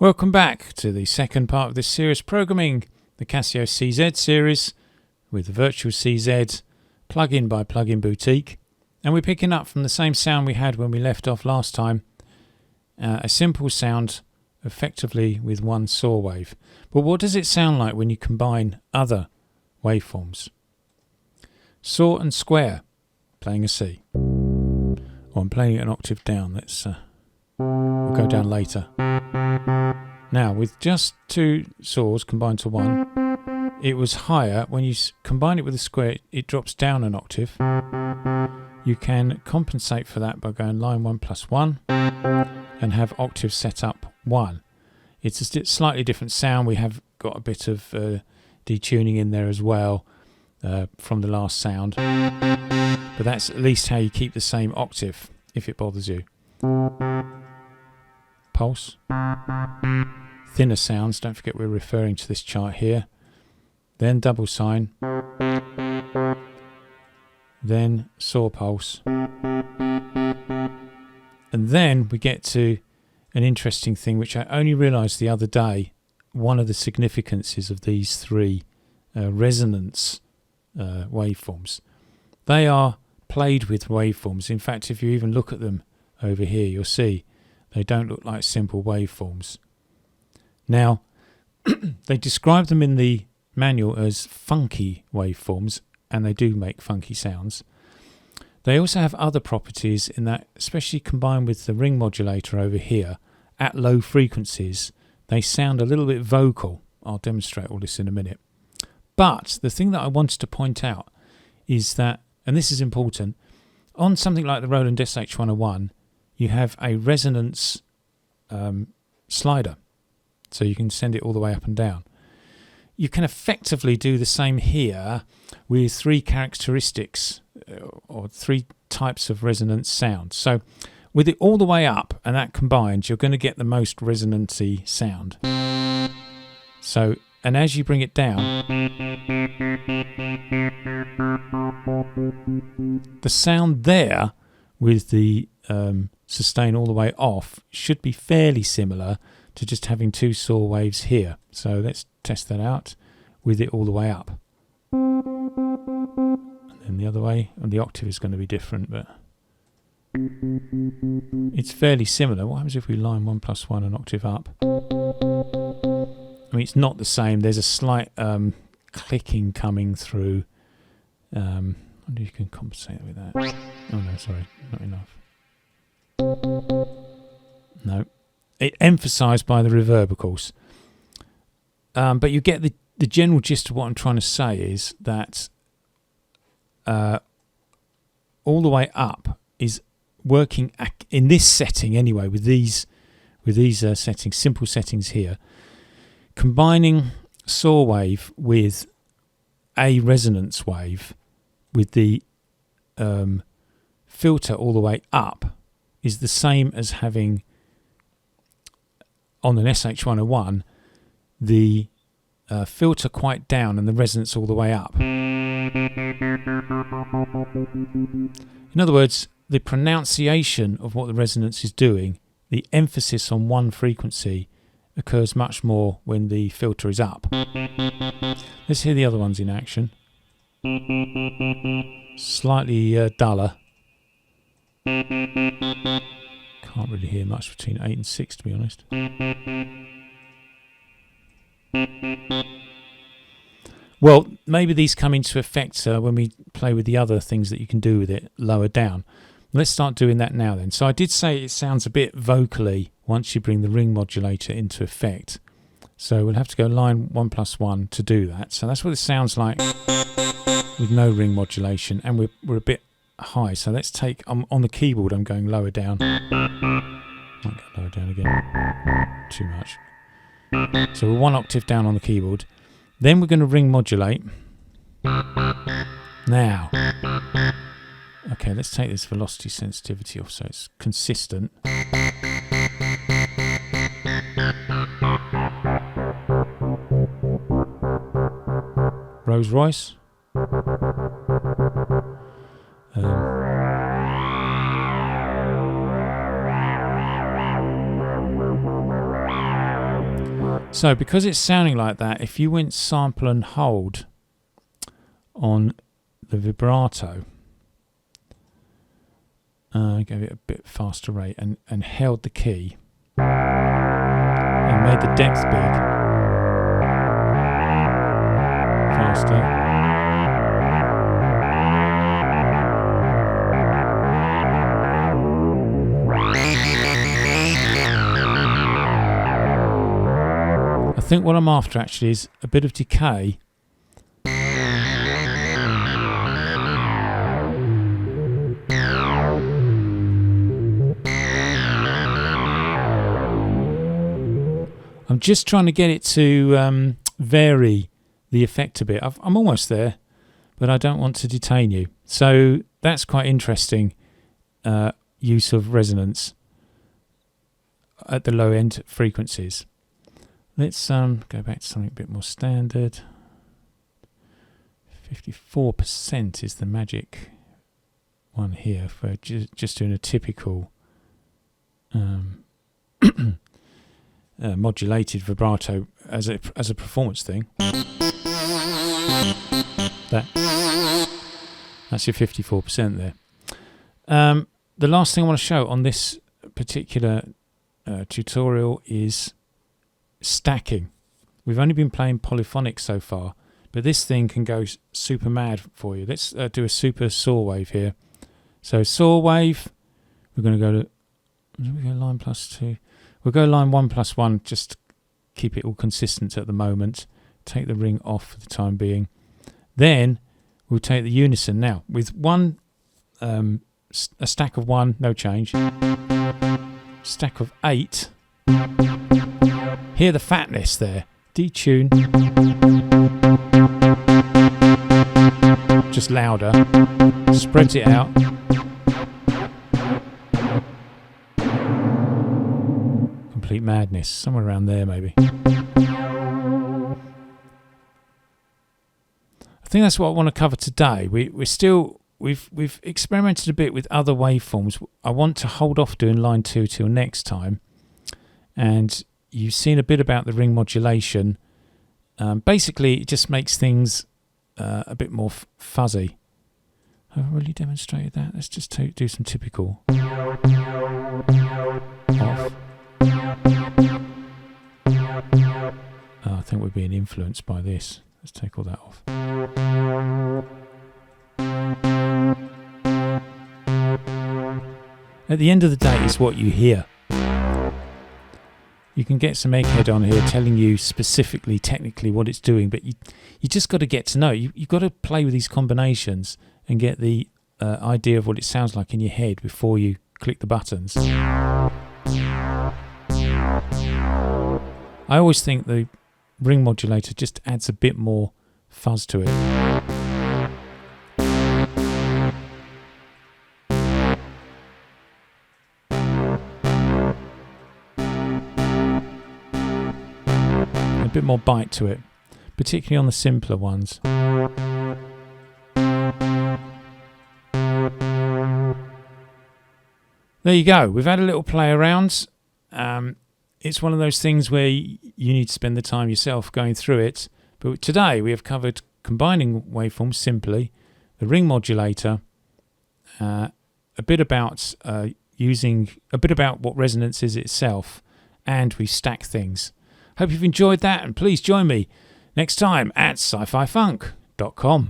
Welcome back to the second part of this series, programming the Casio CZ series with the Virtual CZ plug-in by Plug-in Boutique. And we're picking up from the same sound we had when we left off last time, a simple sound effectively with one saw wave. But what does it sound like when you combine other waveforms? Saw and square, playing a C. Or I'm playing it an octave down. We'll go down later. Now, with just two saws combined to one, it was higher. When you combine it with a square, it drops down an octave. You can compensate for that by going line 1 plus 1 and have octave set up 1. It's a slightly different sound. We have got a bit of detuning in there as well from the last sound. But that's at least how you keep the same octave, if it bothers you. Pulse. Thinner sounds, don't forget we're referring to this chart here. Then double sine. Then saw pulse. And then we get to an interesting thing which I only realised the other day, one of the significances of these three resonance waveforms. They are played with waveforms. In fact, if you even look at them over here, you'll see they don't look like simple waveforms. Now, they describe them in the manual as funky waveforms, and they do make funky sounds. They also have other properties in that, especially combined with the ring modulator over here, at low frequencies, they sound a little bit vocal. I'll demonstrate all this in a minute. But the thing that I wanted to point out is that, and this is important, on something like the Roland SH101, you have a resonance slider. So you can send it all the way up and down. You can effectively do the same here with three characteristics or three types of resonance sound. So with it all the way up and that combined, you're going to get the most resonancy sound. So, and as you bring it down, the sound there with the sustain all the way off should be fairly similar to just having two saw waves here. So let's test that out with it all the way up. And then the other way, and the octave is going to be different, but it's fairly similar. What happens if we line 1 plus 1 an octave up? I mean, it's not the same. There's a slight clicking coming through. I wonder if you can compensate with that. Oh no, sorry, not enough. No. It emphasised by the reverb, of course. But you get the general gist of what I'm trying to say is that all the way up is working in this setting anyway, with these settings, simple settings here, combining saw wave with a resonance wave with the filter all the way up is the same as having on an SH101 the filter quite down and the resonance all the way up. In other words, the pronunciation of what the resonance is doing, the emphasis on one frequency occurs much more when the filter is up. Let's hear the other ones in action. Slightly duller. Can't really hear much between 8 and 6, to be honest. Well, maybe these come into effect when we play with the other things that you can do with it lower down. Let's start doing that now then. So I did say it sounds a bit vocally once you bring the ring modulator into effect. So we'll have to go line 1 plus 1 to do that. So that's what it sounds like with no ring modulation, and we're a bit high. So let's take, on the keyboard I'm going lower down. Might go lower down again. Too much. So we're one octave down on the keyboard. Then we're going to ring modulate. Now. Okay, let's take this velocity sensitivity off so it's consistent. Rolls Royce. So because it's sounding like that, if you went sample and hold on the vibrato, gave it a bit faster rate and held the key and made the depth big, faster. I think what I'm after actually is a bit of decay. I'm just trying to get it to vary the effect a bit. I'm almost there, but I don't want to detain you. So that's quite interesting use of resonance at the low end frequencies. Let's go back to something a bit more standard. 54% is the magic one here for just doing a typical modulated vibrato as a performance thing. That's your 54% there. The last thing I want to show on this particular tutorial is stacking. We've only been playing polyphonic so far, but this thing can go super mad for you. Let's do a super saw wave here. So saw wave, we're going to go to line +2. We'll go line 1 + 1, just keep it all consistent at the moment. Take the ring off for the time being. Then we'll take the unison now with one, a stack of 1, no change. Stack of 8. Hear the fatness there. Detune. Just louder. Spreads it out. Complete madness. Somewhere around there maybe. I think that's what I want to cover today. We've experimented a bit with other waveforms. I want to hold off doing line 2 till next time. And you've seen a bit about the ring modulation. Basically, it just makes things a bit more fuzzy. Have I really demonstrated that? Let's just do some typical. Off. I think we're being influenced by this. Let's take all that off. At the end of the day, it's what you hear. You can get some egghead on here telling you specifically, technically what it's doing, but you just got to get to know. You've got to play with these combinations and get the idea of what it sounds like in your head before you click the buttons. I always think the ring modulator just adds a bit more fuzz to it. A bit more bite to it, particularly on the simpler ones. There you go. We've had a little play around. It's one of those things where you need to spend the time yourself going through it. But today we have covered combining waveforms simply, the ring modulator, a bit about what resonance is itself, and we stack things. Hope you've enjoyed that, and please join me next time at sci-fi funk.com.